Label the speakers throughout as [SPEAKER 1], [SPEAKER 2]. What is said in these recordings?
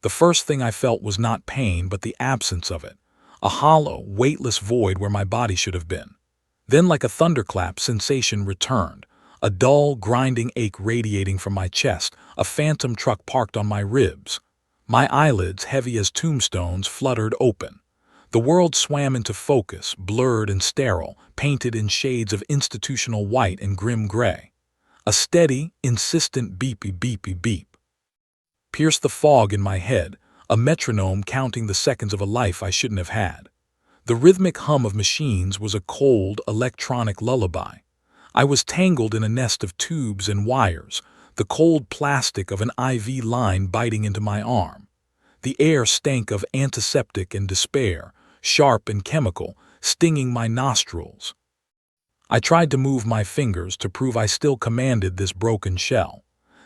[SPEAKER 1] The first thing I felt was not pain, but the absence of it. A hollow, weightless void where my body should have been. Then, like a thunderclap, sensation returned. A dull, grinding ache radiating from my chest, a phantom truck parked on my ribs. My eyelids, heavy as tombstones, fluttered open. The world swam into focus, blurred and sterile, painted in shades of institutional white and grim gray. A steady, insistent beepy beepy beep pierced the fog in my head, a metronome counting the seconds of a life I shouldn't have had. The rhythmic hum of machines was a cold, electronic lullaby. I was tangled in a nest of tubes and wires, the cold plastic of an IV line biting into my arm. The air stank of antiseptic and despair, sharp and chemical, stinging my nostrils. I tried to move my fingers to prove I still commanded this broken shell.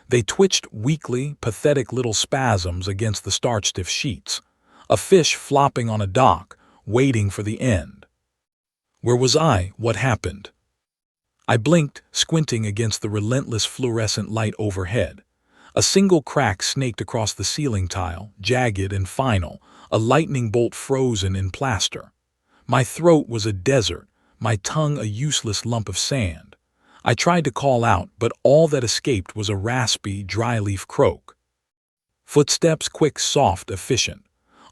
[SPEAKER 1] They twitched weakly, pathetic little spasms against the starch-stiff sheets. A fish flopping on a dock, waiting for the end. Where was I? What happened? I blinked, squinting against the relentless fluorescent light overhead. A single crack snaked across the ceiling tile, jagged and final, a lightning bolt frozen in plaster. My throat was a desert, my tongue a useless lump of sand. I tried to call out, but all that escaped was a raspy, dry-leaf croak. Footsteps, quick, soft, efficient.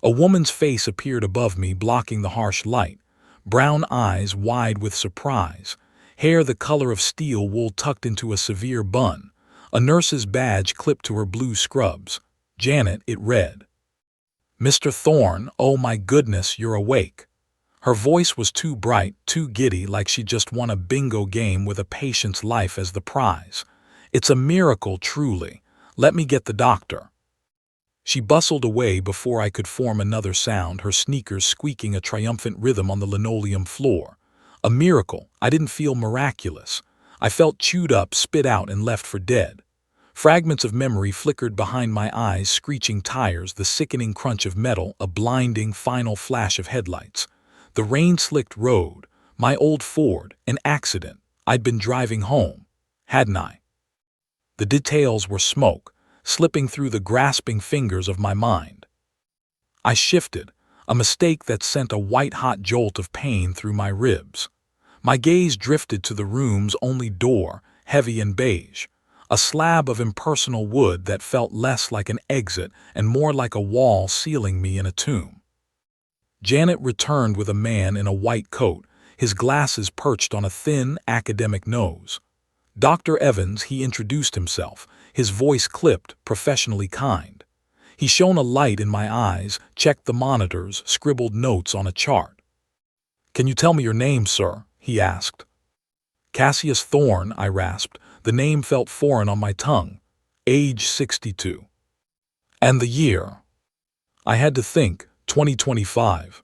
[SPEAKER 1] A woman's face appeared above me, blocking the harsh light. Brown eyes wide with surprise. Hair the color of steel wool tucked into a severe bun. A nurse's badge clipped to her blue scrubs. Janet, it read. Mr. Thorne, oh my goodness, you're awake. Her voice was too bright, too giddy, like she just won a bingo game with a patient's life as the prize. It's a miracle, truly. Let me get the doctor. She bustled away before I could form another sound, her sneakers squeaking a triumphant rhythm on the linoleum floor. A miracle. I didn't feel miraculous. I felt chewed up, spit out, and left for dead. Fragments of memory flickered behind my eyes, screeching tires, the sickening crunch of metal, a blinding, final flash of headlights. The rain-slicked road, my old Ford, an accident. I'd been driving home, hadn't I? The details were smoke, slipping through the grasping fingers of my mind. I shifted, a mistake that sent a white-hot jolt of pain through my ribs. My gaze drifted to the room's only door, heavy and beige, a slab of impersonal wood that felt less like an exit and more like a wall sealing me in a tomb. Janet returned with a man in a white coat, his glasses perched on a thin, academic nose. Dr. Evans, he introduced himself, his voice clipped, professionally kind. He shone a light in my eyes, checked the monitors, scribbled notes on a chart. "Can you tell me your name, sir?" he asked. "Cassius Thorne," I rasped. The name felt foreign on my tongue. "Age 62. "And the year?" I had to think. 2025.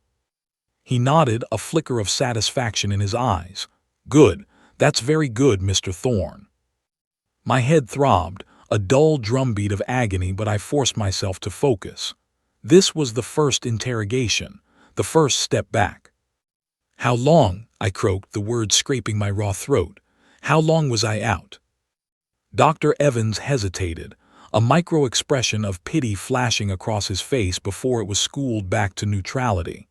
[SPEAKER 1] He nodded, a flicker of satisfaction in his eyes. "Good. That's very good, Mr. Thorne." My head throbbed, a dull drumbeat of agony, but I forced myself to focus. This was the first interrogation, the first step back. "How long?" I croaked, the words scraping my raw throat. "How long was I out?" Dr. Evans hesitated, a micro-expression of pity flashing across his face before it was schooled back to neutrality.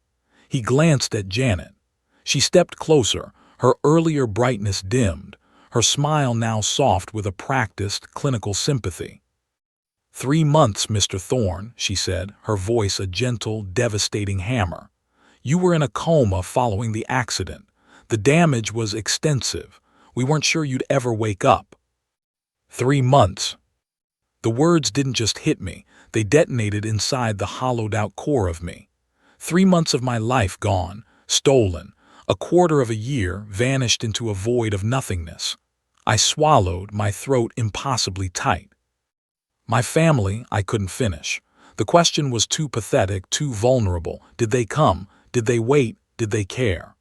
[SPEAKER 1] He glanced at Janet. She stepped closer, her earlier brightness dimmed, her smile now soft with a practiced, clinical sympathy. "3 months, Mr. Thorne," she said, her voice a gentle, devastating hammer. "You were in a coma following the accident. The damage was extensive. We weren't sure you'd ever wake up." 3 months. The words didn't just hit me, they detonated inside the hollowed-out core of me. 3 months of my life gone, stolen, a quarter of a year vanished into a void of nothingness. I swallowed, my throat impossibly tight. My family, I couldn't finish. The question was too pathetic, too vulnerable. Did they come? Did they wait? Did they care?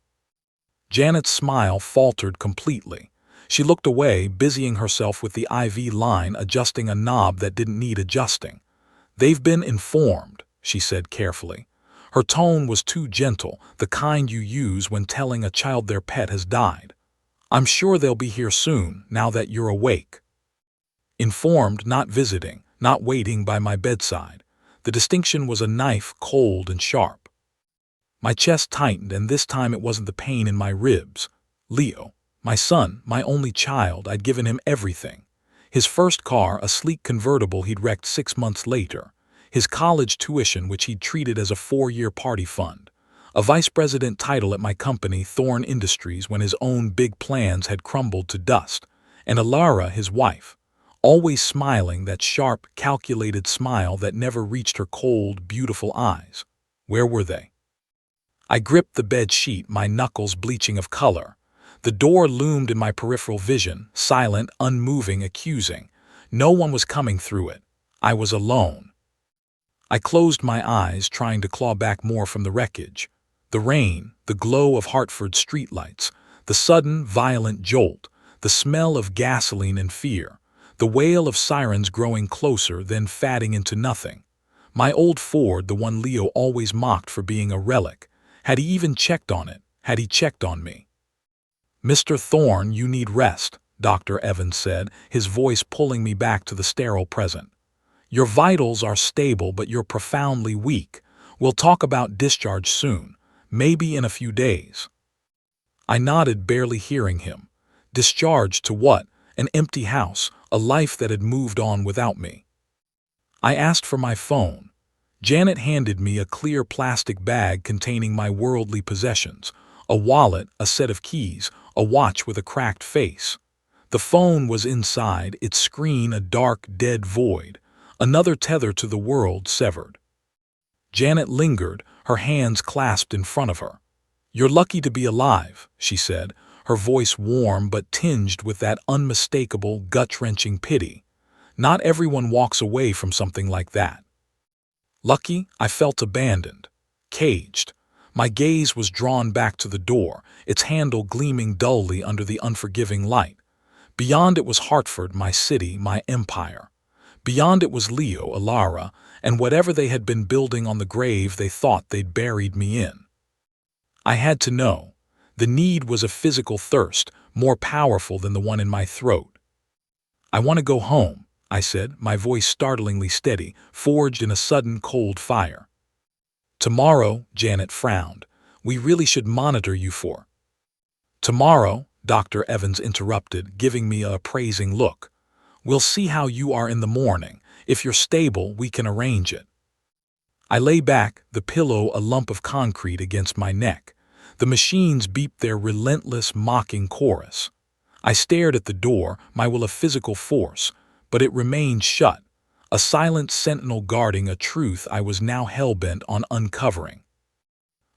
[SPEAKER 1] Janet's smile faltered completely. She looked away, busying herself with the IV line, adjusting a knob that didn't need adjusting. "They've been informed," she said carefully. Her tone was too gentle, the kind you use when telling a child their pet has died. "I'm sure they'll be here soon, now that you're awake." Informed, not visiting, not waiting by my bedside. The distinction was a knife, cold and sharp. My chest tightened, and this time it wasn't the pain in my ribs. Leo, my son, my only child, I'd given him everything. His first car, a sleek convertible he'd wrecked 6 months later. His college tuition, which he'd treated as a 4-year party fund. A vice president title at my company, Thorn Industries, when his own big plans had crumbled to dust. And Alara, his wife, always smiling, that sharp, calculated smile that never reached her cold, beautiful eyes. Where were they? I gripped the bed sheet, my knuckles bleaching of color. The door loomed in my peripheral vision, silent, unmoving, accusing. No one was coming through it. I was alone. I closed my eyes, trying to claw back more from the wreckage. The rain, the glow of Hartford streetlights, the sudden, violent jolt, the smell of gasoline and fear, the wail of sirens growing closer, then fading into nothing. My old Ford, the one Leo always mocked for being a relic. Had he even checked on it? Had he checked on me? "Mr. Thorne, you need rest," Dr. Evans said, his voice pulling me back to the sterile present. "Your vitals are stable, but you're profoundly weak. We'll talk about discharge soon, maybe in a few days." I nodded, barely hearing him. Discharge to what? An empty house, a life that had moved on without me. I asked for my phone. Janet handed me a clear plastic bag containing my worldly possessions, a wallet, a set of keys, a watch with a cracked face. The phone was inside, its screen a dark, dead void, another tether to the world severed. Janet lingered, her hands clasped in front of her. "You're lucky to be alive," she said, her voice warm but tinged with that unmistakable, gut-wrenching pity. "Not everyone walks away from something like that." Lucky? I felt abandoned, caged. My gaze was drawn back to the door, its handle gleaming dully under the unforgiving light. Beyond it was Hartford, my city, my empire. Beyond it was Leo, Alara, and whatever they had been building on the grave they thought they'd buried me in. I had to know. The need was a physical thirst, more powerful than the one in my throat. "I want to go home," I said, my voice startlingly steady, forged in a sudden cold fire. "Tomorrow," Janet frowned, "we really should monitor you for." "Tomorrow," Dr. Evans interrupted, giving me a appraising look. "We'll see how you are in the morning. If you're stable, we can arrange it." I lay back, the pillow a lump of concrete against my neck. The machines beeped their relentless, mocking chorus. I stared at the door, my will of physical force, but it remained shut, a silent sentinel guarding a truth I was now hell-bent on uncovering.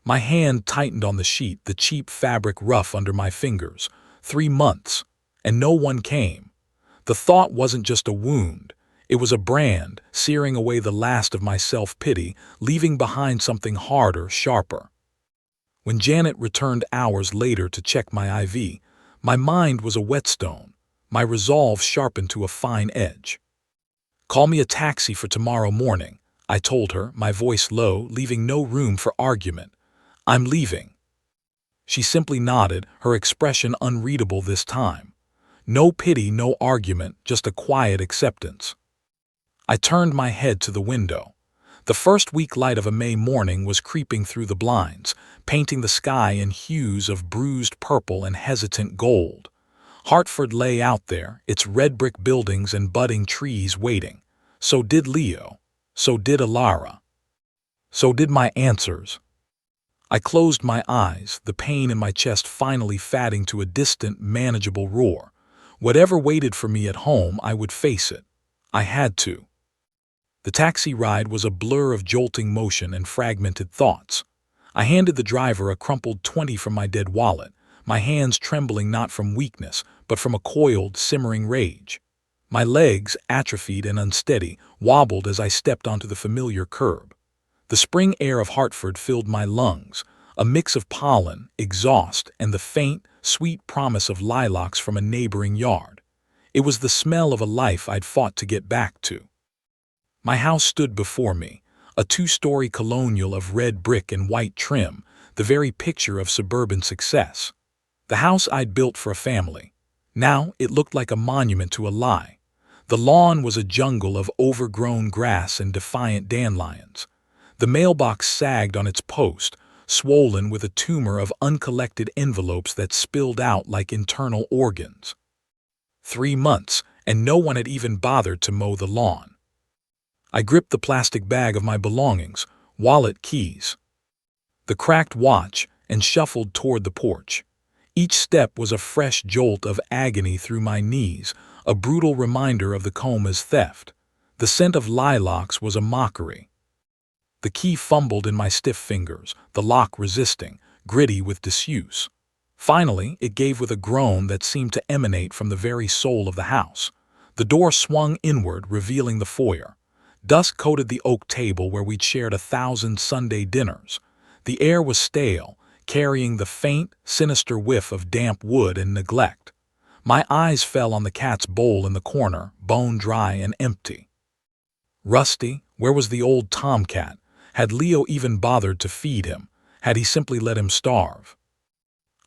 [SPEAKER 1] My hand tightened on the sheet, the cheap fabric rough under my fingers. 3 months, and no one came. The thought wasn't just a wound. It was a brand, searing away the last of my self-pity, leaving behind something harder, sharper. When Janet returned hours later to check my IV, my mind was a whetstone, my resolve sharpened to a fine edge. "Call me a taxi for tomorrow morning," I told her, my voice low, leaving no room for argument. "I'm leaving." She simply nodded, her expression unreadable this time. No pity, no argument, just a quiet acceptance. I turned my head to the window. The first weak light of a May morning was creeping through the blinds, painting the sky in hues of bruised purple and hesitant gold. Hartford lay out there, its red brick buildings and budding trees waiting. So did Leo. So did Alara. So did my answers. I closed my eyes, the pain in my chest finally fading to a distant, manageable roar. Whatever waited for me at home, I would face it. I had to. The taxi ride was a blur of jolting motion and fragmented thoughts. I handed the driver a crumpled 20 from my dead wallet, my hands trembling not from weakness, but from a coiled, simmering rage. My legs, atrophied and unsteady, wobbled as I stepped onto the familiar curb. The spring air of Hartford filled my lungs, a mix of pollen, exhaust, and the faint, sweet promise of lilacs from a neighboring yard. It was the smell of a life I'd fought to get back to. My house stood before me, a 2-story colonial of red brick and white trim, the very picture of suburban success. The house I'd built for a family. Now it looked like a monument to a lie. The lawn was a jungle of overgrown grass and defiant dandelions. The mailbox sagged on its post, swollen with a tumor of uncollected envelopes that spilled out like internal organs. 3 months, and no one had even bothered to mow the lawn. I gripped the plastic bag of my belongings, wallet, keys, the cracked watch, and shuffled toward the porch. Each step was a fresh jolt of agony through my knees, a brutal reminder of the coma's theft. The scent of lilacs was a mockery. The key fumbled in my stiff fingers, the lock resisting, gritty with disuse. Finally, it gave with a groan that seemed to emanate from the very soul of the house. The door swung inward, revealing the foyer. Dusk coated the oak table where we'd shared 1,000 Sunday dinners. The air was stale, carrying the faint, sinister whiff of damp wood and neglect. My eyes fell on the cat's bowl in the corner, bone-dry and empty. Rusty, where was the old tomcat? Had Leo even bothered to feed him? Had he simply let him starve?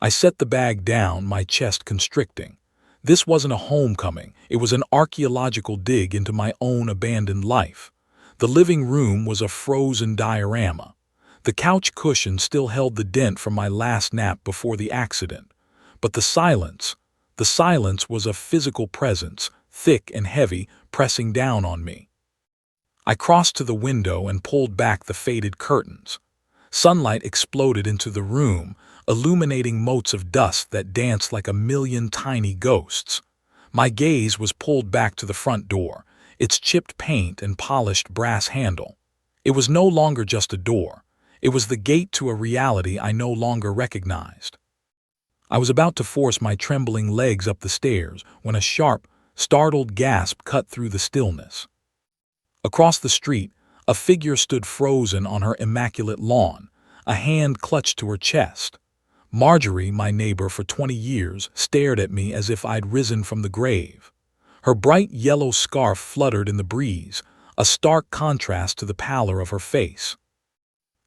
[SPEAKER 1] I set the bag down, my chest constricting. This wasn't a homecoming, it was an archaeological dig into my own abandoned life. The living room was a frozen diorama. The couch cushion still held the dent from my last nap before the accident. But the silence was a physical presence, thick and heavy, pressing down on me. I crossed to the window and pulled back the faded curtains. Sunlight exploded into the room, illuminating motes of dust that danced like a million tiny ghosts. My gaze was pulled back to the front door, its chipped paint and polished brass handle. It was no longer just a door. It was the gate to a reality I no longer recognized. I was about to force my trembling legs up the stairs when a sharp, startled gasp cut through the stillness. Across the street, a figure stood frozen on her immaculate lawn, a hand clutched to her chest. Marjorie, my neighbor for 20 years, stared at me as if I'd risen from the grave. Her bright yellow scarf fluttered in the breeze, a stark contrast to the pallor of her face.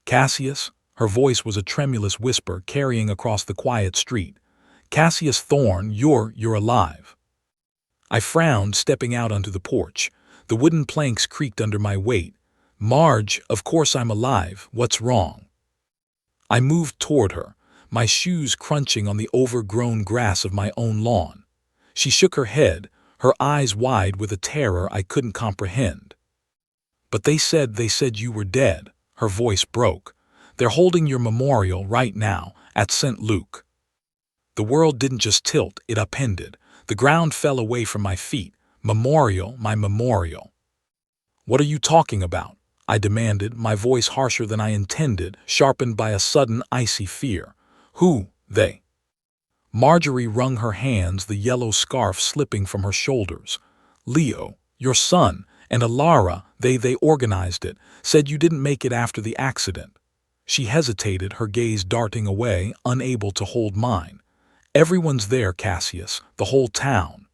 [SPEAKER 1] "Cassius," her voice was a tremulous whisper carrying across the quiet street. "Cassius Thorne, you're alive." I frowned, stepping out onto the porch. The wooden planks creaked under my weight. "Marge, of course I'm alive. What's wrong?" I moved toward her, my shoes crunching on the overgrown grass of my own lawn. She shook her head, her eyes wide with a terror I couldn't comprehend. "But they said you were dead." Her voice broke. "They're holding your memorial right now at St. Luke." The world didn't just tilt, it upended. The ground fell away from my feet. Memorial, my memorial. "What are you talking about?" I demanded, my voice harsher than I intended, sharpened by a sudden icy fear. "Who, they?" Marjorie wrung her hands, the yellow scarf slipping from her shoulders. "Leo, your son, and Alara, they organized it, said you didn't make it after the accident." She hesitated, her gaze darting away, unable to hold mine. "Everyone's there, Cassius, the whole town."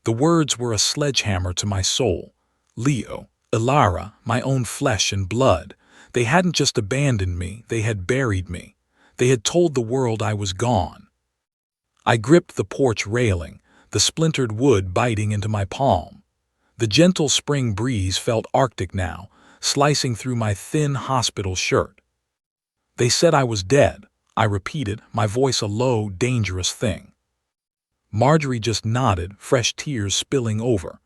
[SPEAKER 1] The words were a sledgehammer to my soul. Leo, Alara, my own flesh and blood. They hadn't just abandoned me, they had buried me. They had told the world I was gone. I gripped the porch railing, the splintered wood biting into my palm. The gentle spring breeze felt arctic now, slicing through my thin hospital shirt. "They said I was dead," I repeated, my voice a low, dangerous thing. Marjorie just nodded, fresh tears spilling over.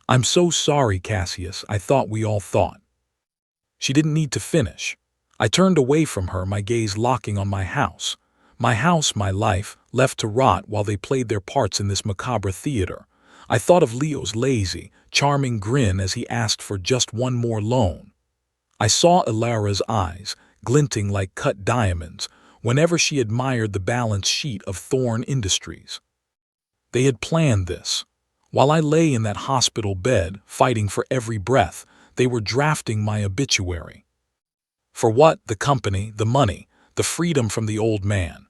[SPEAKER 1] "I'm so sorry, Cassius, I thought we all thought." She didn't need to finish. I turned away from her, my gaze locking on my house. My house, my life, left to rot while they played their parts in this macabre theater. I thought of Leo's lazy, charming grin as he asked for just one more loan. I saw Alara's eyes, glinting like cut diamonds, whenever she admired the balance sheet of Thorne Industries. They had planned this. While I lay in that hospital bed, fighting for every breath, they were drafting my obituary. For what? The company, the money, the freedom from the old man.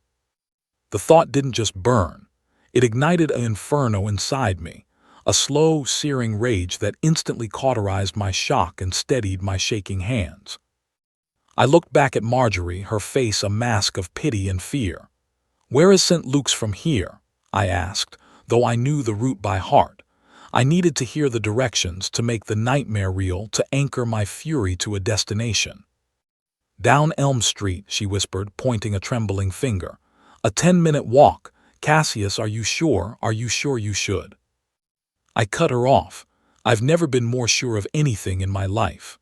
[SPEAKER 1] The thought didn't just burn. It ignited an inferno inside me, a slow, searing rage that instantly cauterized my shock and steadied my shaking hands. I looked back at Marjorie, her face a mask of pity and fear. "Where is St. Luke's from here?" I asked, though I knew the route by heart. I needed to hear the directions to make the nightmare real, to anchor my fury to a destination. "Down Elm Street," she whispered, pointing a trembling finger. "A 10-minute walk. Cassius, are you sure? Are you sure you should?" I cut her off. I've never been more sure of anything in my life.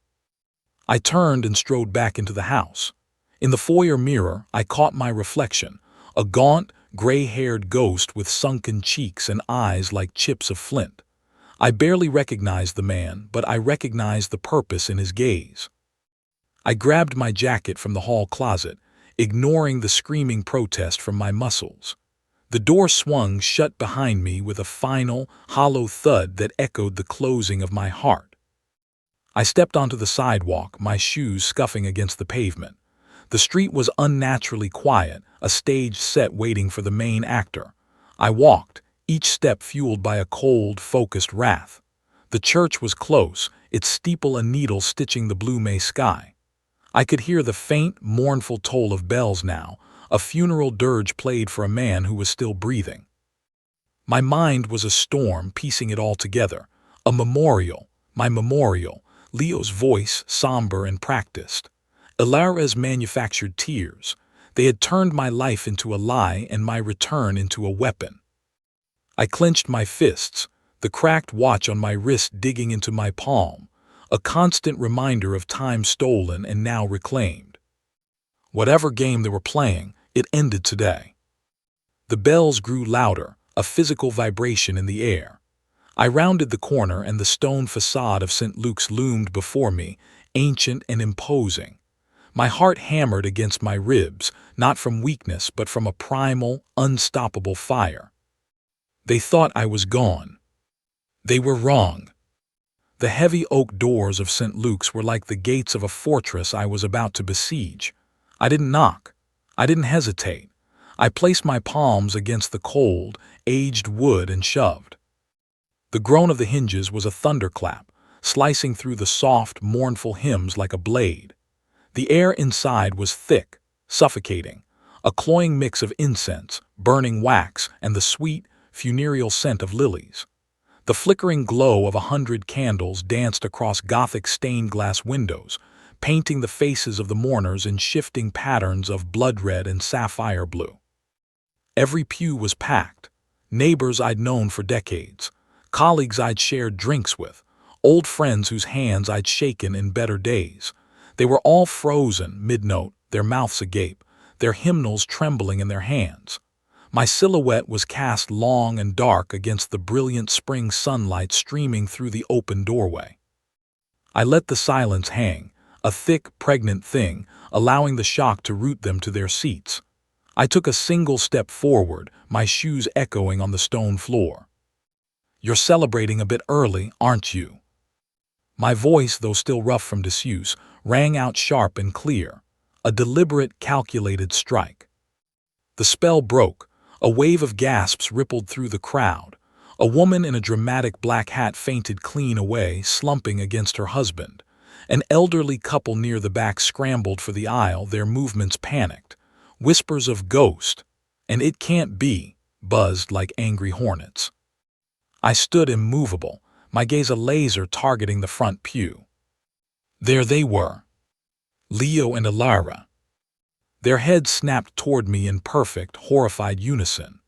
[SPEAKER 1] I turned and strode back into the house. In the foyer mirror, I caught my reflection, a gaunt, gray-haired ghost with sunken cheeks and eyes like chips of flint. I barely recognized the man, but I recognized the purpose in his gaze. I grabbed my jacket from the hall closet, ignoring the screaming protest from my muscles. The door swung shut behind me with a final, hollow thud that echoed the closing of my heart. I stepped onto the sidewalk, my shoes scuffing against the pavement. The street was unnaturally quiet, a stage set waiting for the main actor. I walked, each step fueled by a cold, focused wrath. The church was close, its steeple a needle stitching the blue May sky. I could hear the faint, mournful toll of bells now, a funeral dirge played for a man who was still breathing. My mind was a storm, piecing it all together. A memorial, my memorial, Leo's voice, somber and practiced. Ilara's manufactured tears. They had turned my life into a lie and my return into a weapon. I clenched my fists, the cracked watch on my wrist digging into my palm, a constant reminder of time stolen and now reclaimed. Whatever game they were playing, it ended today. The bells grew louder, a physical vibration in the air. I rounded the corner and the stone facade of St. Luke's loomed before me, ancient and imposing. My heart hammered against my ribs, not from weakness but from a primal, unstoppable fire. They thought I was gone. They were wrong. The heavy oak doors of St. Luke's were like the gates of a fortress I was about to besiege. I didn't knock. I didn't hesitate. I placed my palms against the cold, aged wood and shoved. The groan of the hinges was a thunderclap, slicing through the soft, mournful hymns like a blade. The air inside was thick, suffocating, a cloying mix of incense, burning wax, and the sweet, funereal scent of lilies. The flickering glow of 100 candles danced across Gothic stained-glass windows, painting the faces of the mourners in shifting patterns of blood red and sapphire blue. Every pew was packed. Neighbors I'd known for decades, colleagues I'd shared drinks with, old friends whose hands I'd shaken in better days. They were all frozen mid-note, their mouths agape, their hymnals trembling in their hands. My silhouette was cast long and dark against the brilliant spring sunlight streaming through the open doorway. I let the silence hang, a thick, pregnant thing, allowing the shock to root them to their seats. I took a single step forward, my shoes echoing on the stone floor. "You're celebrating a bit early, aren't you?" My voice, though still rough from disuse, rang out sharp and clear, a deliberate, calculated strike. The spell broke. A wave of gasps rippled through the crowd. A woman in a dramatic black hat fainted clean away, slumping against her husband. An elderly couple near the back scrambled for the aisle, their movements panicked. Whispers of ghost, and "it can't be," buzzed like angry hornets. I stood immovable, my gaze a laser targeting the front pew. There they were, Leo and Ilara. Their heads snapped toward me in perfect, horrified unison.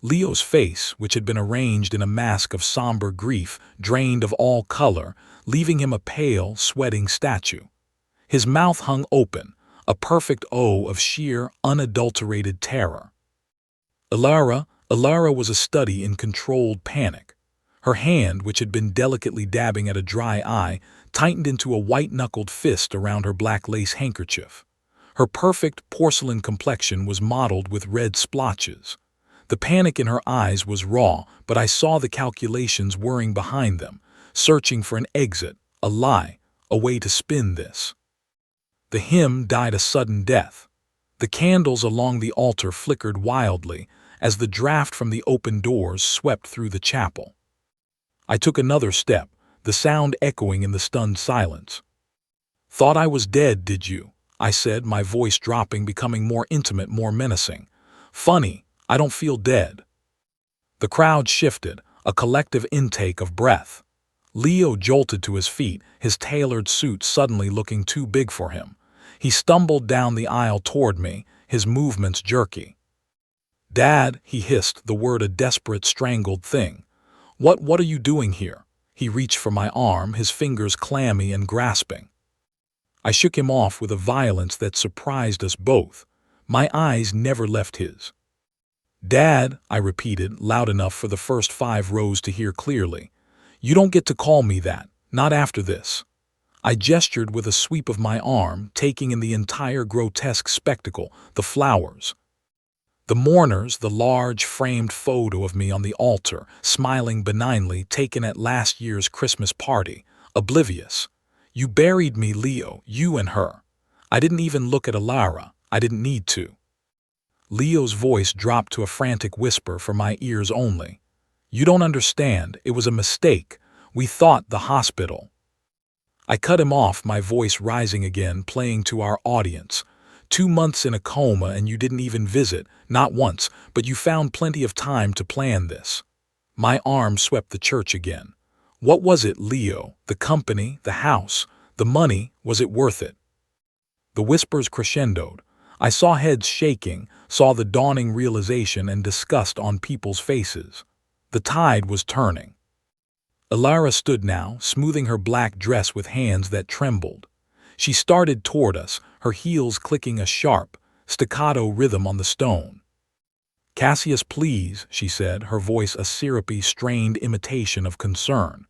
[SPEAKER 1] Leo's face, which had been arranged in a mask of somber grief, drained of all color, leaving him a pale, sweating statue. His mouth hung open, a perfect O of sheer, unadulterated terror. Ilara was a study in controlled panic. Her hand, which had been delicately dabbing at a dry eye, tightened into a white-knuckled fist around her black lace handkerchief. Her perfect porcelain complexion was mottled with red splotches. The panic in her eyes was raw, but I saw the calculations whirring behind them, searching for an exit, a lie, a way to spin this. The hymn died a sudden death. The candles along the altar flickered wildly as the draft from the open doors swept through the chapel. I took another step, the sound echoing in the stunned silence. "Thought I was dead, did you?" I said, my voice dropping, becoming more intimate, more menacing. "Funny, I don't feel dead." The crowd shifted, a collective intake of breath. Leo jolted to his feet, his tailored suit suddenly looking too big for him. He stumbled down the aisle toward me, his movements jerky. "Dad," he hissed, the word a desperate, strangled thing. What are you doing here?" He reached for my arm, his fingers clammy and grasping. I shook him off with a violence that surprised us both. My eyes never left his. "Dad," I repeated, loud enough for the first 5 rows to hear clearly. "You don't get to call me that, not after this." I gestured with a sweep of my arm, taking in the entire grotesque spectacle, the flowers. The mourners, the large, framed photo of me on the altar, smiling benignly, taken at last year's Christmas party, oblivious. "You buried me, Leo, you and her. I didn't even look at Alara. I didn't need to." Leo's voice dropped to a frantic whisper for my ears only. "You don't understand. It was a mistake. We thought the hospital." I cut him off, my voice rising again, playing to our audience. 2 months in a coma and you didn't even visit, not once, but you found plenty of time to plan this. My arm swept the church again. What was it, Leo? The company, the house, the money, was it worth it? The whispers crescendoed. I saw heads shaking, saw the dawning realization and disgust on people's faces. The tide was turning. Alara stood now, smoothing her black dress with hands that trembled. She started toward us, her heels clicking a sharp, staccato rhythm on the stone. "Cassius, please," she said, her voice a syrupy, strained imitation of concern.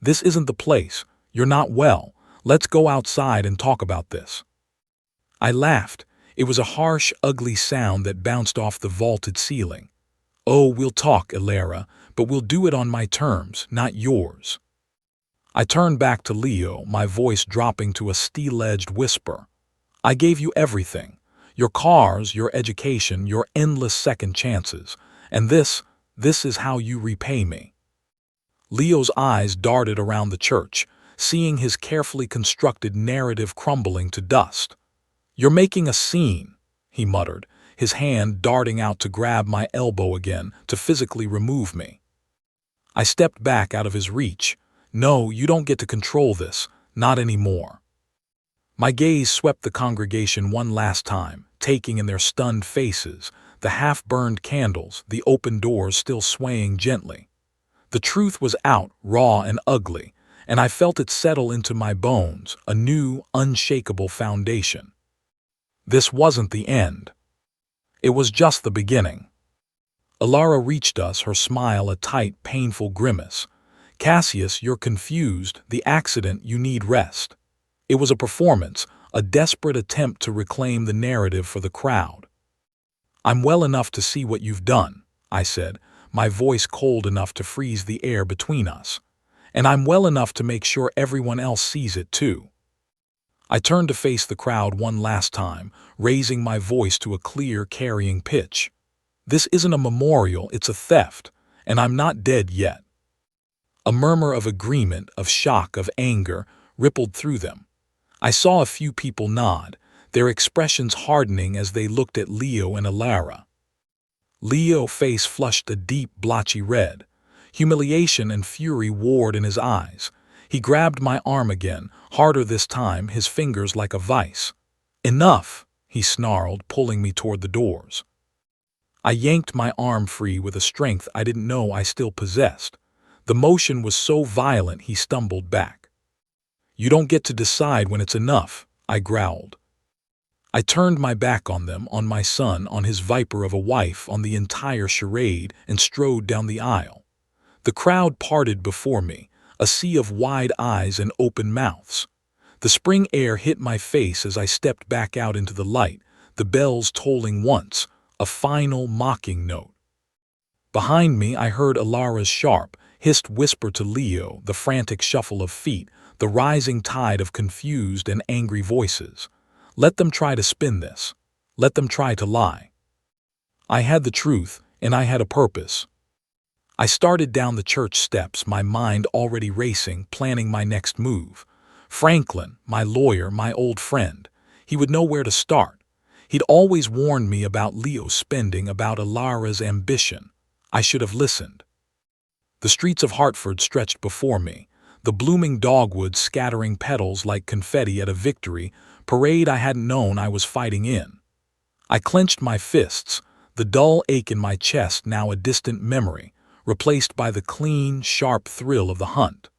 [SPEAKER 1] "This isn't the place. You're not well. Let's go outside and talk about this." I laughed. It was a harsh, ugly sound that bounced off the vaulted ceiling. "Oh, we'll talk, Alara, but we'll do it on my terms, not yours." I turned back to Leo, my voice dropping to a steel-edged whisper. "I gave you everything. Your cars, your education, your endless second chances. And this is how you repay me." Leo's eyes darted around the church, seeing his carefully constructed narrative crumbling to dust. "You're making a scene," he muttered, his hand darting out to grab my elbow again, to physically remove me. I stepped back out of his reach. "No, you don't get to control this, not anymore." My gaze swept the congregation one last time, taking in their stunned faces, the half-burned candles, the open doors still swaying gently. The truth was out, raw and ugly, and I felt it settle into my bones, a new, unshakable foundation. This wasn't the end. It was just the beginning. Alara reached us, her smile a tight, painful grimace. "Cassius, you're confused. The accident, you need rest." It was a performance, a desperate attempt to reclaim the narrative for the crowd. "I'm well enough to see what you've done," I said, my voice cold enough to freeze the air between us. "And I'm well enough to make sure everyone else sees it too." I turned to face the crowd one last time, raising my voice to a clear, carrying pitch. "This isn't a memorial, it's a theft, and I'm not dead yet." A murmur of agreement, of shock, of anger, rippled through them. I saw a few people nod, their expressions hardening as they looked at Leo and Alara. Leo's face flushed a deep, blotchy red. Humiliation and fury warred in his eyes. He grabbed my arm again, harder this time, his fingers like a vice. "Enough," he snarled, pulling me toward the doors. I yanked my arm free with a strength I didn't know I still possessed. The motion was so violent he stumbled back. "You don't get to decide when it's enough," I growled. I turned my back on them, on my son, on his viper of a wife, on the entire charade, and strode down the aisle. The crowd parted before me, a sea of wide eyes and open mouths. The spring air hit my face as I stepped back out into the light, the bells tolling once, a final mocking note. Behind me I heard Alara's sharp, hissed whisper to Leo, the frantic shuffle of feet, the rising tide of confused and angry voices. Let them try to spin this. Let them try to lie. I had the truth, and I had a purpose. I started down the church steps, my mind already racing, planning my next move. Franklin, my lawyer, my old friend. He would know where to start. He'd always warned me about Leo's spending, about Alara's ambition. I should have listened. The streets of Hartford stretched before me, the blooming dogwoods scattering petals like confetti at a victory parade I hadn't known I was fighting in. I clenched my fists, the dull ache in my chest now a distant memory, replaced by the clean, sharp thrill of the hunt.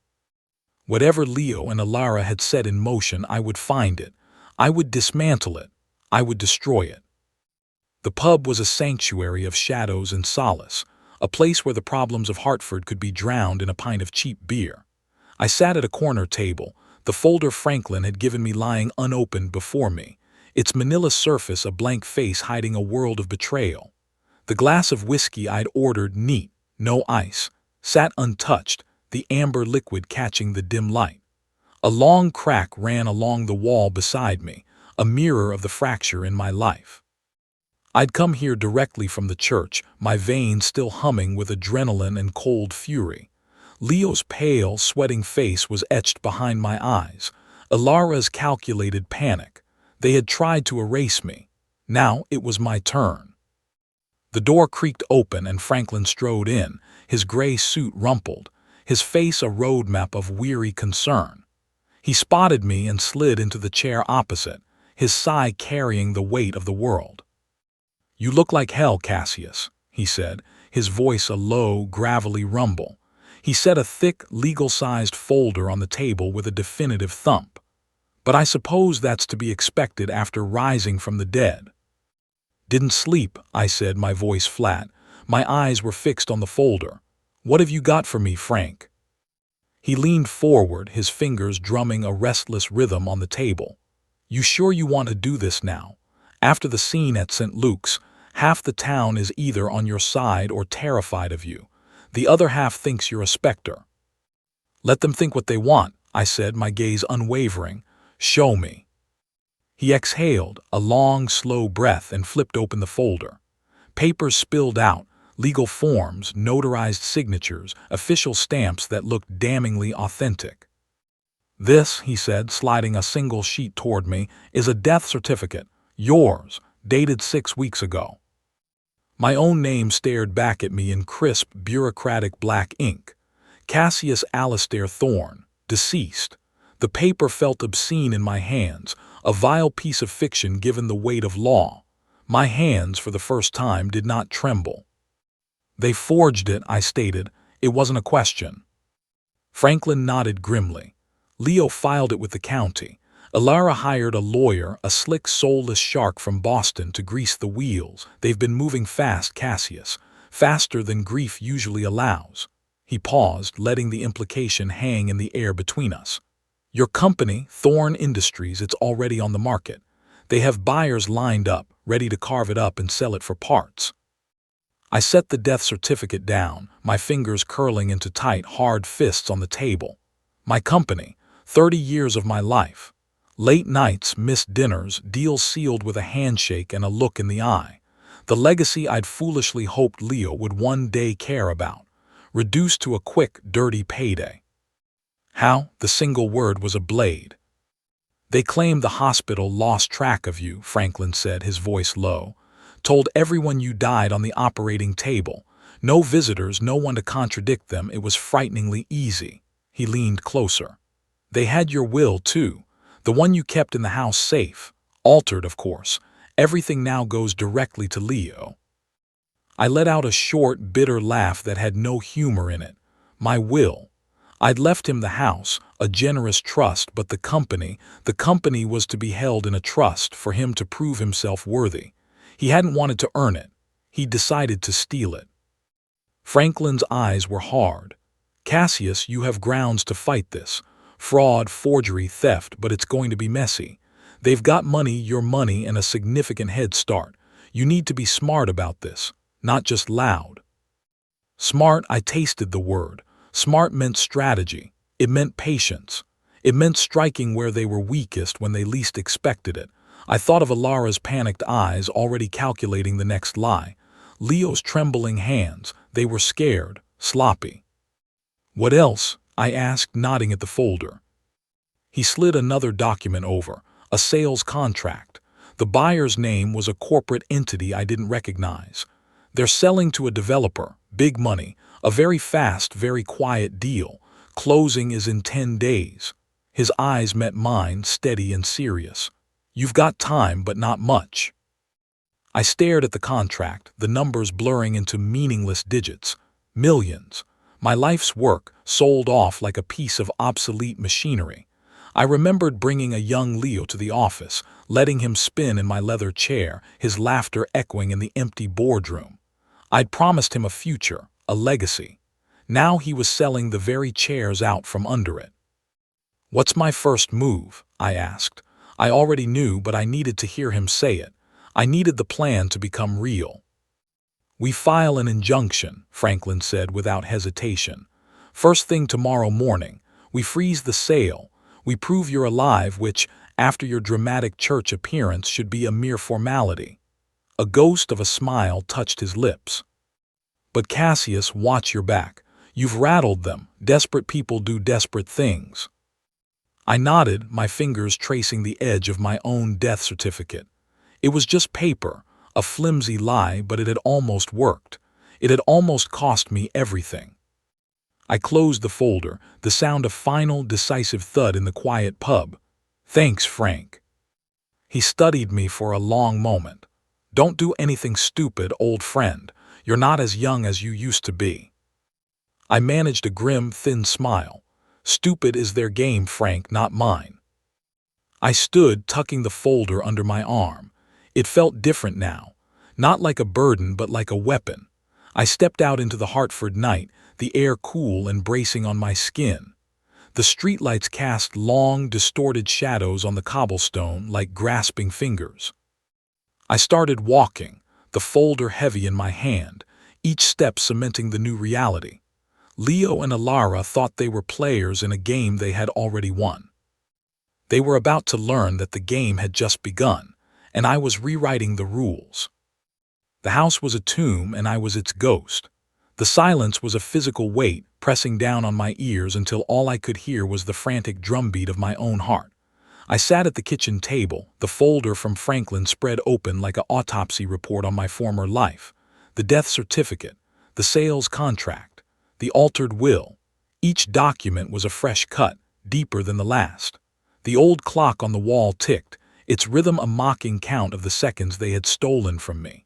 [SPEAKER 1] Whatever Leo and Alara had set in motion, I would find it. I would dismantle it. I would destroy it. The pub was a sanctuary of shadows and solace, a place where the problems of Hartford could be drowned in a pint of cheap beer. I sat at a corner table, the folder Franklin had given me lying unopened before me, its manila surface a blank face hiding a world of betrayal. The glass of whiskey I'd ordered neat, no ice, sat untouched, the amber liquid catching the dim light. A long crack ran along the wall beside me, a mirror of the fracture in my life. I'd come here directly from the church, my veins still humming with adrenaline and cold fury. Leo's pale, sweating face was etched behind my eyes, Alara's calculated panic. They had tried to erase me. Now it was my turn. The door creaked open and Franklin strode in, his gray suit rumpled, his face a roadmap of weary concern. He spotted me and slid into the chair opposite, his sigh carrying the weight of the world. "You look like hell, Cassius," he said, his voice a low, gravelly rumble. He set a thick, legal-sized folder on the table with a definitive thump. "But I suppose that's to be expected after rising from the dead." "Didn't sleep," I said, my voice flat. My eyes were fixed on the folder. "What have you got for me, Frank?" He leaned forward, his fingers drumming a restless rhythm on the table. "You sure you want to do this now? After the scene at St. Luke's, half the town is either on your side or terrified of you. The other half thinks you're a specter." "Let them think what they want," I said, my gaze unwavering. "Show me." He exhaled, a long, slow breath, and flipped open the folder. Papers spilled out, legal forms, notarized signatures, official stamps that looked damningly authentic. "This," he said, sliding a single sheet toward me, "is a death certificate. Yours, dated 6 weeks ago." My own name stared back at me in crisp, bureaucratic black ink. Cassius Alastair Thorne, deceased. The paper felt obscene in my hands, a vile piece of fiction given the weight of law. My hands, for the first time, did not tremble. "They forged it," I stated. "It wasn't a question." Franklin nodded grimly. "Leo filed it with the county. Alara hired a lawyer, a slick, soulless shark from Boston, to grease the wheels. They've been moving fast, Cassius, faster than grief usually allows." He paused, letting the implication hang in the air between us. "Your company, Thorne Industries, it's already on the market. They have buyers lined up, ready to carve it up and sell it for parts." I set the death certificate down, my fingers curling into tight, hard fists on the table. My company, 30 years of my life. Late nights, missed dinners, deals sealed with a handshake and a look in the eye. The legacy I'd foolishly hoped Leo would one day care about, reduced to a quick, dirty payday. How? The single word was a blade. "They claimed the hospital lost track of you," Franklin said, his voice low. "Told everyone you died on the operating table. No visitors, no one to contradict them. It was frighteningly easy." He leaned closer. "They had your will, too. The one you kept in the house safe. Altered, of course. Everything now goes directly to Leo." I let out a short, bitter laugh that had no humor in it. My will. I'd left him the house, a generous trust, but the company was to be held in a trust for him to prove himself worthy. He hadn't wanted to earn it. He'd decided to steal it. Franklin's eyes were hard. "Cassius, you have grounds to fight this. Fraud, forgery, theft, but it's going to be messy. They've got money, your money, and a significant head start. You need to be smart about this, not just loud." Smart, I tasted the word. Smart meant strategy. It meant patience. It meant striking where they were weakest when they least expected it. I thought of Alara's panicked eyes, already calculating the next lie. Leo's trembling hands, they were scared, sloppy. "What else?" I asked, nodding at the folder. He slid another document over, a sales contract. The buyer's name was a corporate entity I didn't recognize. They're selling to a developer, big money, a very fast, very quiet deal. Closing is in 10 days. His eyes met mine, steady and serious. You've got time, but not much. I stared at the contract, the numbers blurring into meaningless digits. Millions. My life's work, sold off like a piece of obsolete machinery. I remembered bringing a young Leo to the office, letting him spin in my leather chair, his laughter echoing in the empty boardroom. I'd promised him a future, a legacy. Now he was selling the very chairs out from under it. "What's my first move?" I asked. I already knew, but I needed to hear him say it. I needed the plan to become real. "We file an injunction," Franklin said without hesitation. "First thing tomorrow morning, we freeze the sale. We prove you're alive, which, after your dramatic church appearance, should be a mere formality." A ghost of a smile touched his lips. "But Cassius, watch your back. You've rattled them. Desperate people do desperate things." I nodded, my fingers tracing the edge of my own death certificate. It was just paper, a flimsy lie, but it had almost worked. It had almost cost me everything. I closed the folder, the sound of final, decisive thud in the quiet pub. "Thanks, Frank." He studied me for a long moment. "Don't do anything stupid, old friend. You're not as young as you used to be." I managed a grim, thin smile. "Stupid is their game, Frank, not mine." I stood, tucking the folder under my arm. It felt different now. Not like a burden, but like a weapon. I stepped out into the Hartford night, the air cool and bracing on my skin. The streetlights cast long, distorted shadows on the cobblestone like grasping fingers. I started walking, the folder heavy in my hand, each step cementing the new reality. Leo and Alara thought they were players in a game they had already won. They were about to learn that the game had just begun, and I was rewriting the rules. The house was a tomb, and I was its ghost. The silence was a physical weight, pressing down on my ears until all I could hear was the frantic drumbeat of my own heart. I sat at the kitchen table, the folder from Franklin spread open like an autopsy report on my former life. The death certificate, the sales contract, the altered will. Each document was a fresh cut, deeper than the last. The old clock on the wall ticked, its rhythm a mocking count of the seconds they had stolen from me.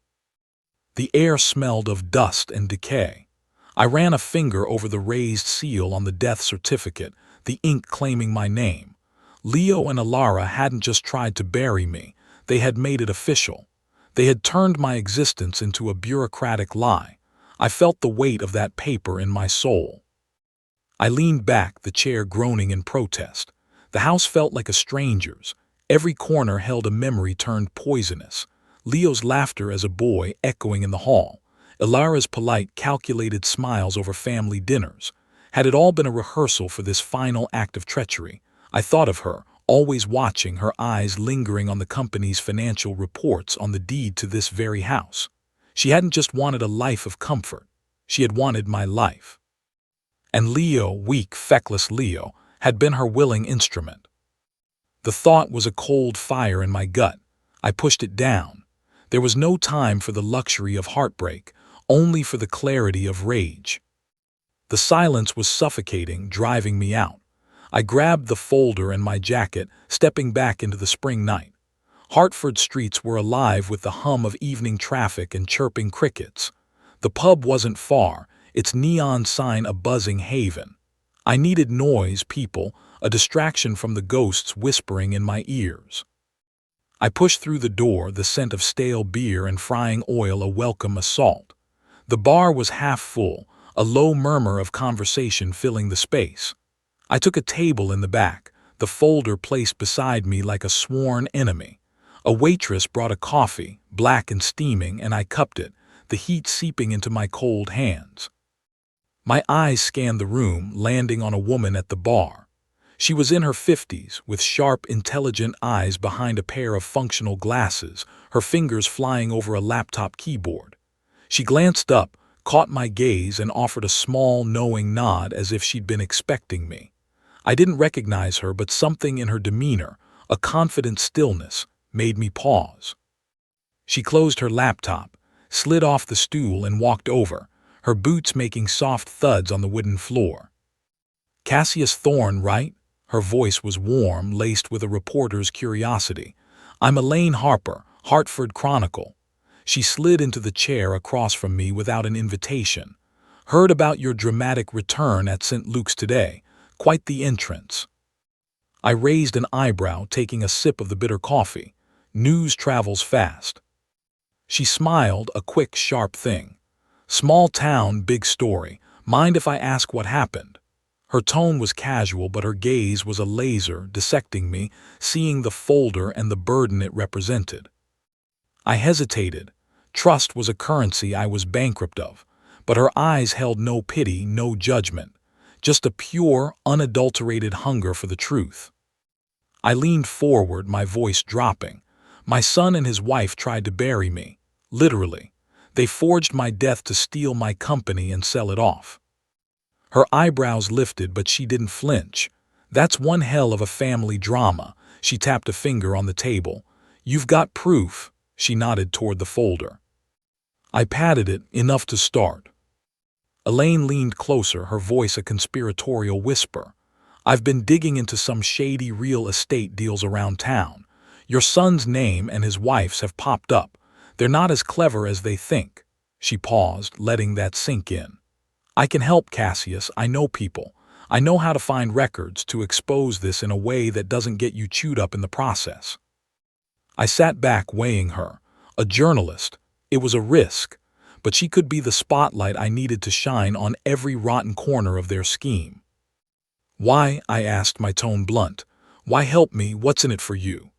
[SPEAKER 1] The air smelled of dust and decay. I ran a finger over the raised seal on the death certificate, the ink claiming my name. Leo and Alara hadn't just tried to bury me, they had made it official. They had turned my existence into a bureaucratic lie. I felt the weight of that paper in my soul. I leaned back, the chair groaning in protest. The house felt like a stranger's. Every corner held a memory turned poisonous. Leo's laughter as a boy echoing in the hall. Alara's polite, calculated smiles over family dinners. Had it all been a rehearsal for this final act of treachery? I thought of her, always watching, her eyes lingering on the company's financial reports, on the deed to this very house. She hadn't just wanted a life of comfort. She had wanted my life. And Leo, weak, feckless Leo, had been her willing instrument. The thought was a cold fire in my gut. I pushed it down. There was no time for the luxury of heartbreak, only for the clarity of rage. The silence was suffocating, driving me out. I grabbed the folder and my jacket, stepping back into the spring night. Hartford streets were alive with the hum of evening traffic and chirping crickets. The pub wasn't far, its neon sign a buzzing haven. I needed noise, people, a distraction from the ghosts whispering in my ears. I pushed through the door, the scent of stale beer and frying oil a welcome assault. The bar was half full, a low murmur of conversation filling the space. I took a table in the back, the folder placed beside me like a sworn enemy. A waitress brought a coffee, black and steaming, and I cupped it, the heat seeping into my cold hands. My eyes scanned the room, landing on a woman at the bar. She was in her 50s, with sharp, intelligent eyes behind a pair of functional glasses, her fingers flying over a laptop keyboard. She glanced up, caught my gaze, and offered a small, knowing nod as if she'd been expecting me. I didn't recognize her, but something in her demeanor, a confident stillness, made me pause. She closed her laptop, slid off the stool and walked over, her boots making soft thuds on the wooden floor. "Cassius Thorne, right?" Her voice was warm, laced with a reporter's curiosity. "I'm Elaine Harper, Hartford Chronicle." She slid into the chair across from me without an invitation. "Heard about your dramatic return at St. Luke's today. Quite the entrance." I raised an eyebrow, taking a sip of the bitter coffee. News travels fast. She smiled, a quick, sharp thing. "Small town, big story. Mind if I ask what happened?" Her tone was casual, but her gaze was a laser, dissecting me, seeing the folder and the burden it represented. I hesitated. Trust was a currency I was bankrupt of, but her eyes held no pity, no judgment, just a pure, unadulterated hunger for the truth. I leaned forward, my voice dropping. "My son and his wife tried to bury me. Literally. They forged my death to steal my company and sell it off." Her eyebrows lifted, but she didn't flinch. "That's one hell of a family drama." She tapped a finger on the table. "You've got proof?" She nodded toward the folder. I patted it, enough to start. Elaine leaned closer, her voice a conspiratorial whisper. "I've been digging into some shady real estate deals around town. Your son's name and his wife's have popped up. They're not as clever as they think." She paused, letting that sink in. "I can help, Cassius. I know people. I know how to find records, to expose this in a way that doesn't get you chewed up in the process." I sat back, weighing her. A journalist. It was a risk, but she could be the spotlight I needed to shine on every rotten corner of their scheme. "Why?" I asked, my tone blunt. "Why help me? What's in it for you?"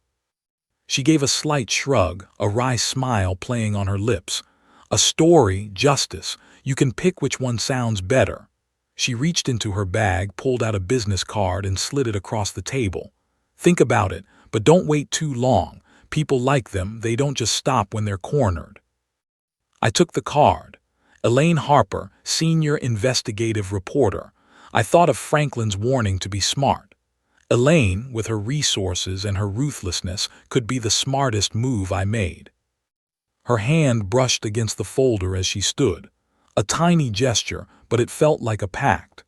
[SPEAKER 1] She gave a slight shrug, a wry smile playing on her lips. "A story, justice. You can pick which one sounds better." She reached into her bag, pulled out a business card, and slid it across the table. "Think about it, but don't wait too long. People like them, they don't just stop when they're cornered." I took the card. Elaine Harper, senior investigative reporter. I thought of Franklin's warning to be smart. Elaine, with her resources and her ruthlessness, could be the smartest move I made. Her hand brushed against the folder as she stood. A tiny gesture, but it felt like a pact.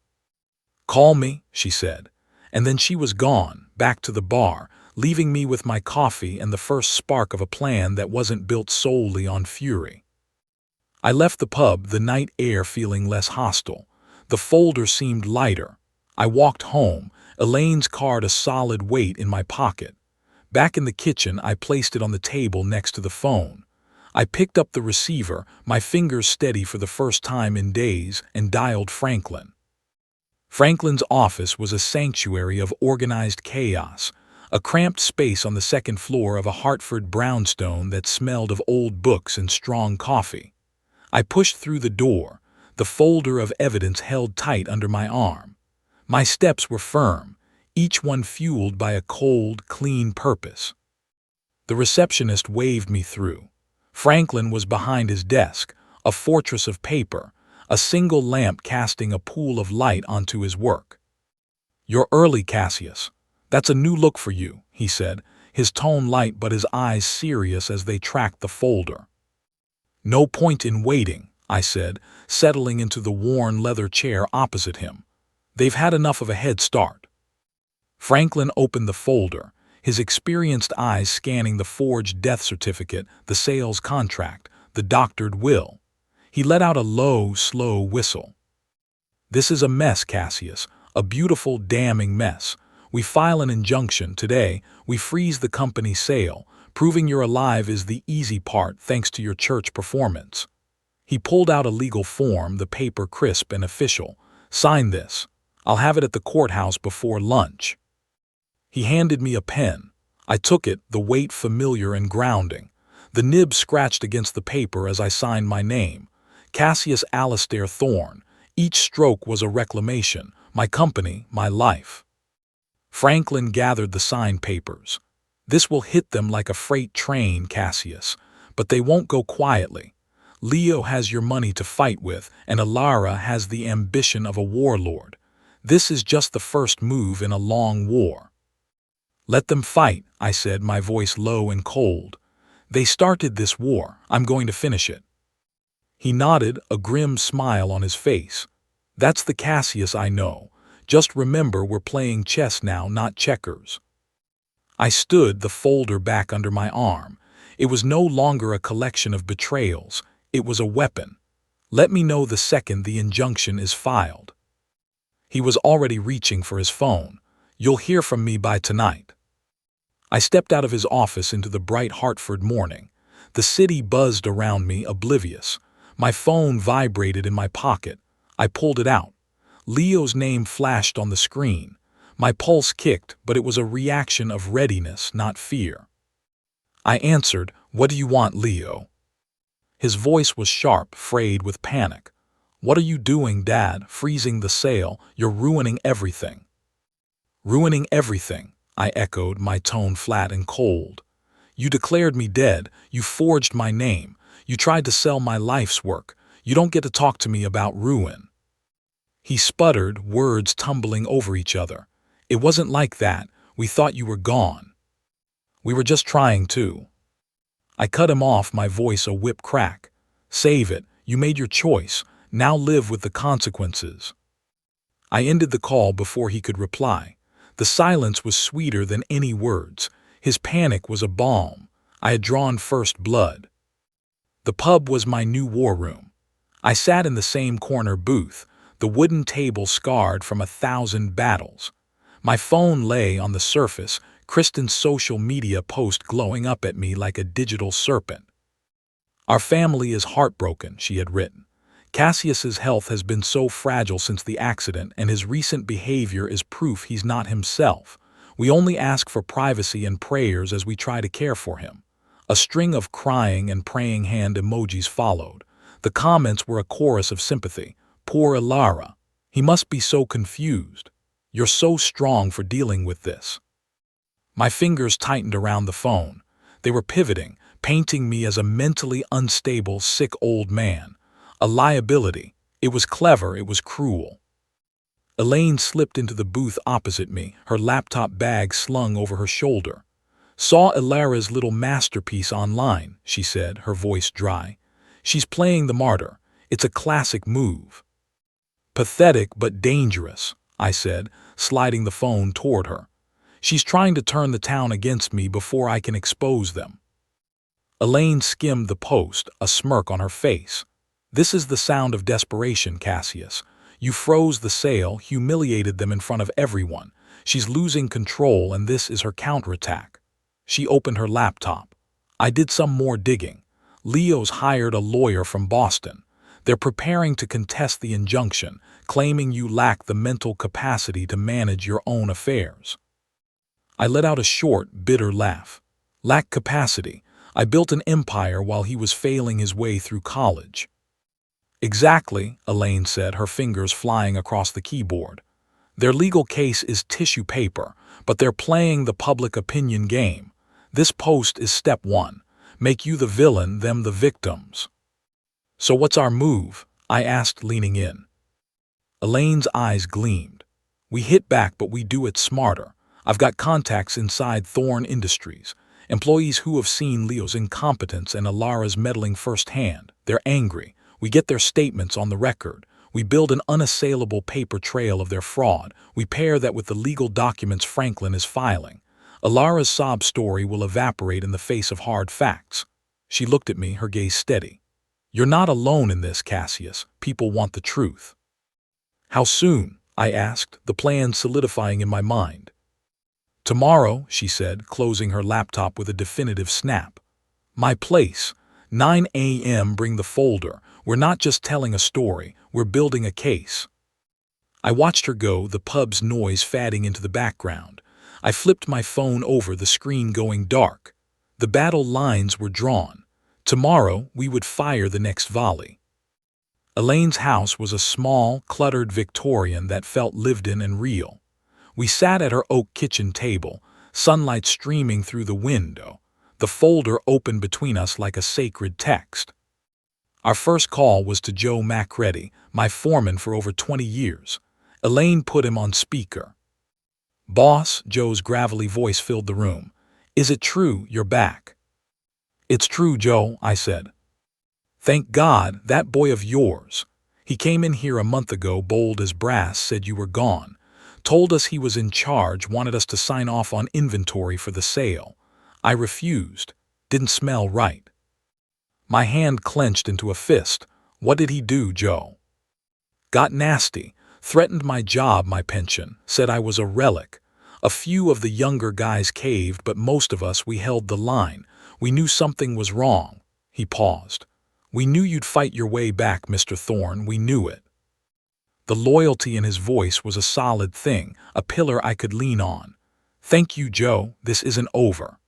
[SPEAKER 1] "Call me," she said. And then she was gone, back to the bar, leaving me with my coffee and the first spark of a plan that wasn't built solely on fury. I left the pub, the night air feeling less hostile. The folder seemed lighter. I walked home, Elaine's card a solid weight in my pocket. Back in the kitchen, I placed it on the table next to the phone. I picked up the receiver, my fingers steady for the first time in days, and dialed Franklin. Franklin's office was a sanctuary of organized chaos, a cramped space on the second floor of a Hartford brownstone that smelled of old books and strong coffee. I pushed through the door, the folder of evidence held tight under my arm. My steps were firm, each one fueled by a cold, clean purpose. The receptionist waved me through. Franklin was behind his desk, a fortress of paper, a single lamp casting a pool of light onto his work. "You're early, Cassius. That's a new look for you," he said, his tone light but his eyes serious as they tracked the folder. "No point in waiting," I said, settling into the worn leather chair opposite him. "They've had enough of a head start." Franklin opened the folder, his experienced eyes scanning the forged death certificate, the sales contract, the doctored will. He let out a low, slow whistle. "This is a mess, Cassius, a beautiful, damning mess. We file an injunction today, we freeze the company sale. Proving you're alive is the easy part thanks to your church performance." He pulled out a legal form, the paper crisp and official. "Sign this. I'll have it at the courthouse before lunch." He handed me a pen. I took it, the weight familiar and grounding. The nib scratched against the paper as I signed my name. Cassius Alastair Thorne. Each stroke was a reclamation. My company, my life. Franklin gathered the signed papers. "This will hit them like a freight train, Cassius. But they won't go quietly. Leo has your money to fight with, and Alara has the ambition of a warlord. This is just the first move in a long war." "Let them fight," I said, my voice low and cold. "They started this war. I'm going to finish it." He nodded, a grim smile on his face. That's the Cassius I know. Just remember we're playing chess now, not checkers. I stood, the folder back under my arm. It was no longer a collection of betrayals. It was a weapon. Let me know the second the injunction is filed. He was already reaching for his phone. You'll hear from me by tonight. I stepped out of his office into the bright Hartford morning. The city buzzed around me, oblivious. My phone vibrated in my pocket. I pulled it out. Leo's name flashed on the screen. My pulse kicked, but it was a reaction of readiness, not fear. I answered, "What do you want, Leo?" His voice was sharp, frayed with panic. "What are you doing, Dad? Freezing the sale? You're ruining everything." "Ruining everything," I echoed, my tone flat and cold. "You declared me dead. You forged my name. You tried to sell my life's work. You don't get to talk to me about ruin." He sputtered, words tumbling over each other. "It wasn't like that. We thought you were gone. We were just trying to." I cut him off, my voice a whip crack. "Save it. You made your choice. Now live with the consequences." I ended the call before he could reply. The silence was sweeter than any words. His panic was a balm. I had drawn first blood. The pub was my new war room. I sat in the same corner booth, the wooden table scarred from 1,000 battles. My phone lay on the surface, Kristen's social media post glowing up at me like a digital serpent. "Our family is heartbroken," she had written. "Cassius's health has been so fragile since the accident, and his recent behavior is proof he's not himself. We only ask for privacy and prayers as we try to care for him." A string of crying and praying hand emojis followed. The comments were a chorus of sympathy. "Poor Ilara. He must be so confused. You're so strong for dealing with this." My fingers tightened around the phone. They were pivoting, painting me as a mentally unstable, sick old man. A liability. It was clever, it was cruel. Elaine slipped into the booth opposite me, her laptop bag slung over her shoulder. "Saw Ilara's little masterpiece online," she said, her voice dry. "She's playing the martyr. It's a classic move." "Pathetic but dangerous," I said, sliding the phone toward her. "She's trying to turn the town against me before I can expose them." Elaine skimmed the post, a smirk on her face. "This is the sound of desperation, Cassius. You froze the sale, humiliated them in front of everyone. She's losing control, and this is her counterattack." She opened her laptop. I did some more digging. "Leo's hired a lawyer from Boston. They're preparing to contest the injunction, claiming you lack the mental capacity to manage your own affairs." I let out a short, bitter laugh. "Lack capacity. I built an empire while he was failing his way through college." "Exactly," Elaine said, her fingers flying across the keyboard. "Their legal case is tissue paper, but they're playing the public opinion game. This post is step one. Make you the villain, them the victims." "So what's our move?" I asked, leaning in. Elaine's eyes gleamed. "We hit back, but we do it smarter. I've got contacts inside Thorne Industries, employees who have seen Leo's incompetence and Ilara's meddling firsthand. They're angry. We get their statements on the record. We build an unassailable paper trail of their fraud. We pair that with the legal documents Franklin is filing. Ilara's sob story will evaporate in the face of hard facts." She looked at me, her gaze steady. "You're not alone in this, Cassius. People want the truth." "How soon?" I asked, the plan solidifying in my mind. "Tomorrow," she said, closing her laptop with a definitive snap. "My place. 9 a.m. Bring the folder. We're not just telling a story, we're building a case." I watched her go, the pub's noise fading into the background. I flipped my phone over, the screen going dark. The battle lines were drawn. Tomorrow, we would fire the next volley. Elaine's house was a small, cluttered Victorian that felt lived in and real. We sat at her oak kitchen table, sunlight streaming through the window, the folder open between us like a sacred text. Our first call was to Joe Macready, my foreman for over 20 years. Elaine put him on speaker. "Boss," Joe's gravelly voice filled the room. "Is it true you're back?" "It's true, Joe," I said. Thank God, that boy of yours. He came in here a month ago, bold as brass, said you were gone. Told us he was in charge, wanted us to sign off on inventory for the sale. I refused. Didn't smell right. My hand clenched into a fist. What did he do, Joe? Got nasty. Threatened my job, my pension. Said I was a relic. A few of the younger guys caved, but most of us, we held the line. We knew something was wrong. He paused. We knew you'd fight your way back, Mr. Thorne. We knew it. The loyalty in his voice was a solid thing, a pillar I could lean on. Thank you, Joe. This isn't over.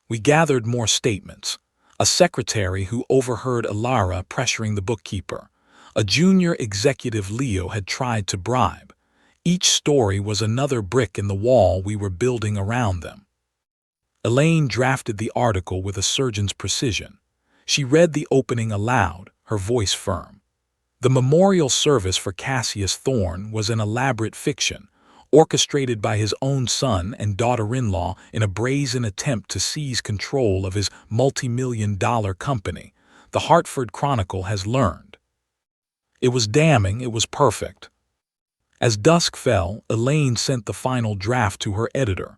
[SPEAKER 1] We gathered more statements. A secretary who overheard Alara pressuring the bookkeeper. A junior executive Leo had tried to bribe. Each story was another brick in the wall we were building around them. Elaine drafted the article with a surgeon's precision. She read the opening aloud, her voice firm. The memorial service for Cassius Thorne was an elaborate fiction, orchestrated by his own son and daughter-in-law in a brazen attempt to seize control of his multi-million-dollar company, the Hartford Chronicle has learned. It was damning, it was perfect. As dusk fell, Elaine sent the final draft to her editor.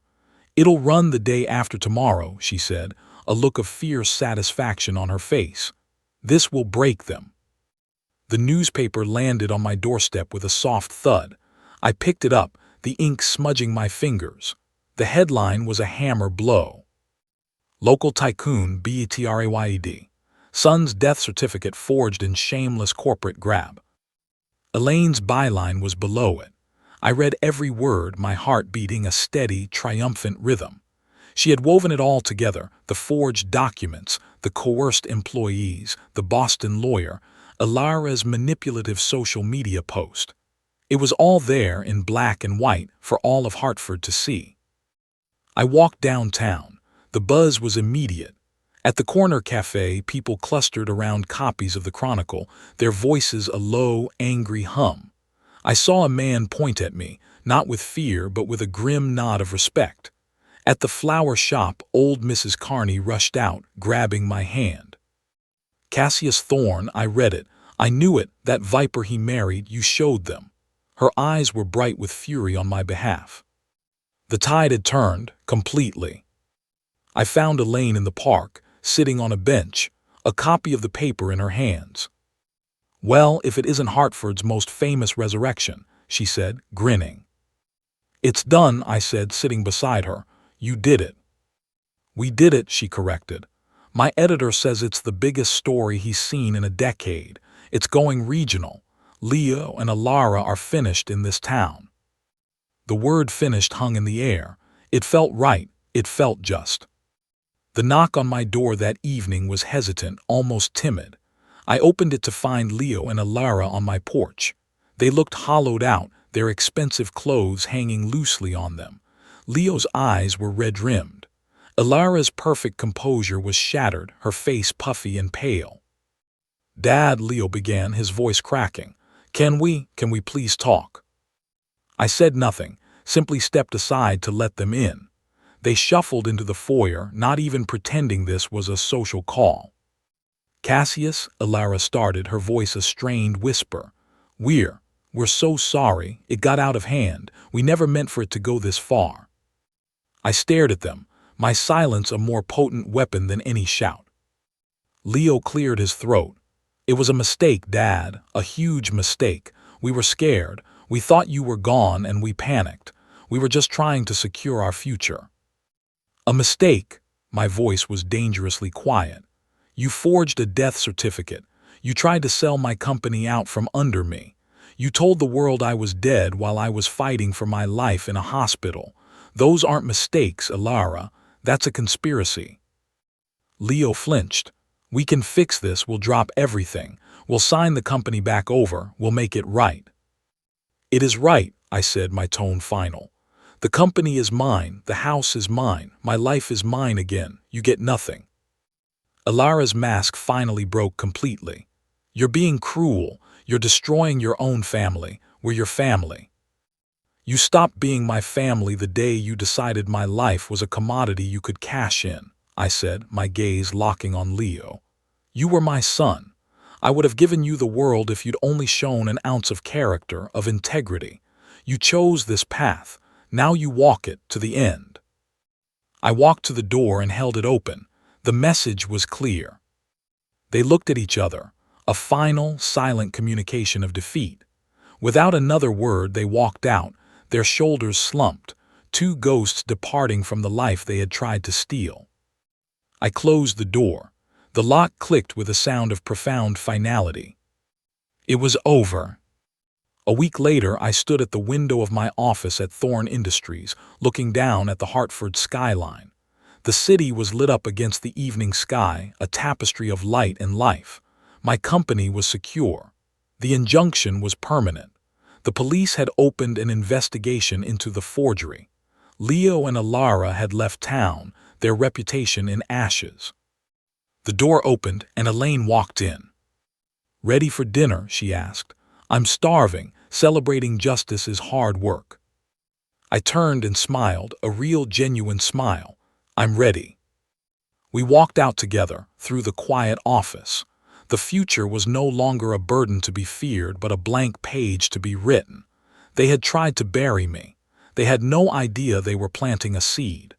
[SPEAKER 1] It'll run the day after tomorrow, she said, a look of fierce satisfaction on her face. This will break them. The newspaper landed on my doorstep with a soft thud. I picked it up, the ink smudging my fingers. The headline was a hammer blow. Local tycoon betrayed. Son's death certificate forged in shameless corporate grab. Elaine's byline was below it. I read every word, my heart beating a steady, triumphant rhythm. She had woven it all together, the forged documents, the coerced employees, the Boston lawyer, Alara's manipulative social media post. It was all there in black and white for all of Hartford to see. I walked downtown. The buzz was immediate. At the corner cafe, people clustered around copies of the Chronicle, their voices a low, angry hum. I saw a man point at me, not with fear but with a grim nod of respect. At the flower shop, old Mrs. Carney rushed out, grabbing my hand. Cassius Thorne, I read it. I knew it, that viper he married, you showed them. Her eyes were bright with fury on my behalf. The tide had turned, completely. I found Elaine in the park, sitting on a bench, a copy of the paper in her hands. Well, if it isn't Hartford's most famous resurrection, she said, grinning. It's done, I said, sitting beside her. You did it. We did it, she corrected. My editor says it's the biggest story he's seen in a decade. It's going regional. Leo and Alara are finished in this town. The word finished hung in the air. It felt right. It felt just. The knock on my door that evening was hesitant, almost timid. I opened it to find Leo and Alara on my porch. They looked hollowed out, their expensive clothes hanging loosely on them. Leo's eyes were red-rimmed. Alara's perfect composure was shattered, her face puffy and pale. Dad, Leo began, his voice cracking. Can we please talk? I said nothing, simply stepped aside to let them in. They shuffled into the foyer, not even pretending this was a social call. Cassius, Alara started, her voice a strained whisper. We're so sorry, it got out of hand, we never meant for it to go this far. I stared at them, my silence a more potent weapon than any shout. Leo cleared his throat. It was a mistake, Dad, a huge mistake. We were scared. We thought you were gone and we panicked. We were just trying to secure our future. A mistake. My voice was dangerously quiet. You forged a death certificate. You tried to sell my company out from under me. You told the world I was dead while I was fighting for my life in a hospital. Those aren't mistakes, Alara. That's a conspiracy. Leo flinched. We can fix this, we'll drop everything. We'll sign the company back over, we'll make it right. It is right, I said, my tone final. The company is mine, the house is mine, my life is mine again, you get nothing. Alara's mask finally broke completely. You're being cruel, you're destroying your own family, we're your family. You stopped being my family the day you decided my life was a commodity you could cash in, I said, my gaze locking on Leo. You were my son. I would have given you the world if you'd only shown an ounce of character, of integrity. You chose this path. Now you walk it to the end. I walked to the door and held it open. The message was clear. They looked at each other, a final, silent communication of defeat. Without another word, they walked out, their shoulders slumped, two ghosts departing from the life they had tried to steal. I closed the door. The lock clicked with a sound of profound finality. It was over. A week later, I stood at the window of my office at Thorn Industries, looking down at the Hartford skyline. The city was lit up against the evening sky, a tapestry of light and life. My company was secure. The injunction was permanent. The police had opened an investigation into the forgery. Leo and Alara had left town, their reputation in ashes. The door opened and Elaine walked in. "Ready for dinner?" she asked. "I'm starving. Celebrating justice is hard work." I turned and smiled, a real, genuine smile. "I'm ready." We walked out together, through the quiet office. The future was no longer a burden to be feared, but a blank page to be written. They had tried to bury me. They had no idea they were planting a seed.